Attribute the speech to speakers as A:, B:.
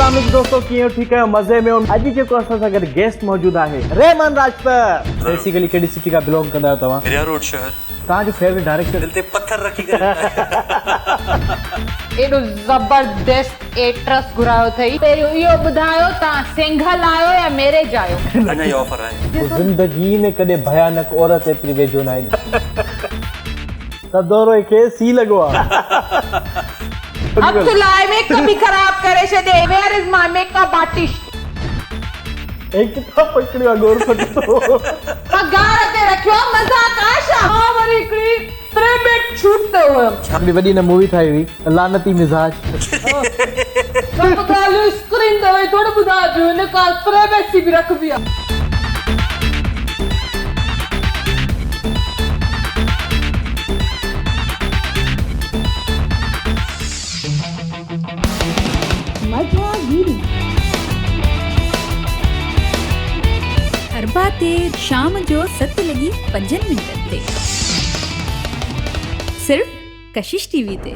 A: अस्सलाम वालेकुम दोस्तों, कीअं ठीक है मजे में। अॼु जेको असां सां गॾु गेस्ट मौजूद आहे रहमान राजपूत। बेसिकली कहिड़ी सिटी का बिलोंग कंदा आहियो तव्हां?
B: रिया रोड शहर।
A: तव्हांजो फेवरेट डायरेक्टर?
B: दिल ते पत्थर रखी करे
C: एॾो ज़बरदस्त एक्ट्रेस घुरायो अथई। पहिरियों इहो ॿुधायो तव्हां सिंगल आहियो या मैरिज आहियो?
B: अञा इहो ऑफर आहे।
A: ज़िंदगी में कॾहिं भयानक औरत एतिरी वेझो न आई। सदोरो खे सी लॻो आहे।
C: अब तो लाइ मेकअप भी खराब करे छॾे। Where is my makeup artist?
A: एक किताब पकड़ियो गोर फटो
C: पगार ते रखियो मज़ाक आशा। हां वरी हिकड़ी प्रेमेट छूट ते हुयम।
A: बि वॾी न मूवी ठाही हुई लानती मिजाज।
C: सब ॻाल्हियूं स्क्रीन ते वेही थोड़ी ॿुधाइबी, हिन का प्राइवेसी भी रखबी आहे।
D: हर बात शाम जो 7:05 ते सिर्फ कशिश टीवी ते।